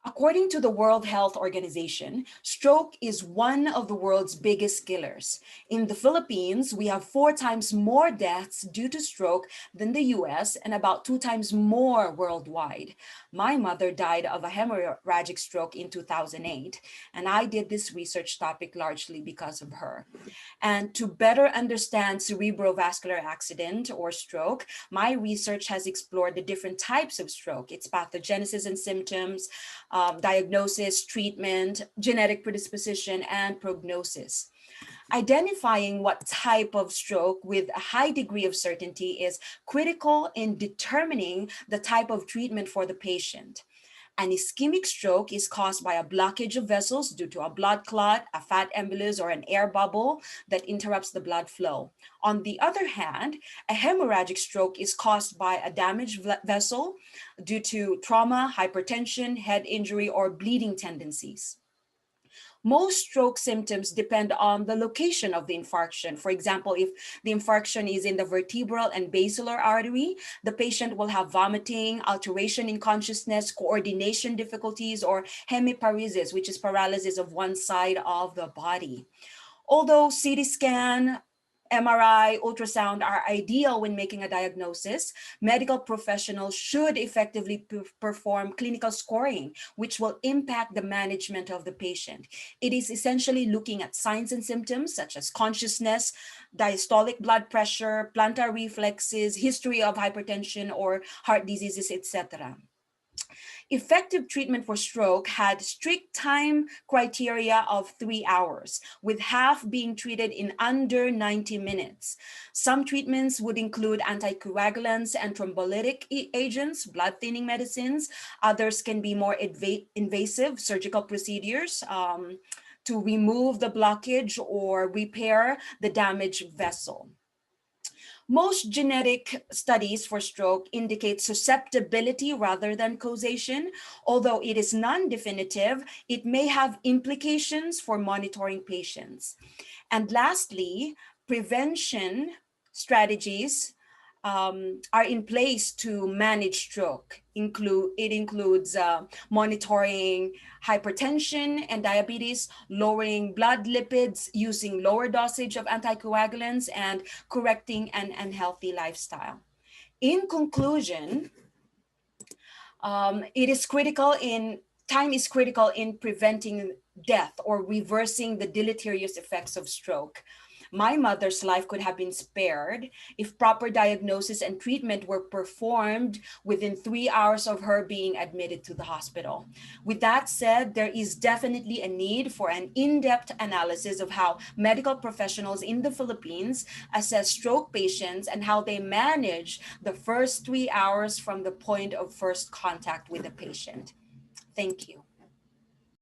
According to the World Health Organization, stroke is one of the world's biggest killers. In the Philippines, we have 4 times more deaths due to stroke than the US and about 2 times more worldwide. My mother died of a hemorrhagic stroke in 2008, and I did this research topic largely because of her. And to better understand cerebrovascular accident or stroke, my research has explored the different types of stroke, its pathogenesis and symptoms, diagnosis, treatment, genetic predisposition, and prognosis. Identifying what type of stroke with a high degree of certainty is critical in determining the type of treatment for the patient. An ischemic stroke is caused by a blockage of vessels due to a blood clot, a fat embolus, or an air bubble that interrupts the blood flow. On the other hand, a hemorrhagic stroke is caused by a damaged vessel due to trauma, hypertension, head injury, or bleeding tendencies. Most stroke symptoms depend on the location of the infarction. For example, if the infarction is in the vertebral and basilar artery, the patient will have vomiting, alteration in consciousness, coordination difficulties, or hemiparesis, which is paralysis of one side of the body. Although CT scan, MRI, ultrasound are ideal when making a diagnosis, medical professionals should effectively perform clinical scoring, which will impact the management of the patient. It is essentially looking at signs and symptoms such as consciousness, diastolic blood pressure, plantar reflexes, history of hypertension or heart diseases, etc. Effective treatment for stroke had strict time criteria of 3 hours, with half being treated in under 90 minutes. Some treatments would include anticoagulants and thrombolytic agents, blood thinning medicines. Others can be more invasive surgical procedures to remove the blockage or repair the damaged vessel. Most genetic studies for stroke indicate susceptibility rather than causation. Although it is non-definitive, it may have implications for monitoring patients. And lastly, prevention strategies are in place to manage stroke. It includes monitoring hypertension and diabetes, lowering blood lipids, using lower dosage of anticoagulants, and correcting an unhealthy lifestyle. In conclusion, it is critical in time is critical in preventing death or reversing the deleterious effects of stroke. My mother's life could have been spared if proper diagnosis and treatment were performed within 3 hours of her being admitted to the hospital. With that said, there is definitely a need for an in-depth analysis of how medical professionals in the Philippines assess stroke patients and how they manage the first 3 hours from the point of first contact with the patient. Thank you.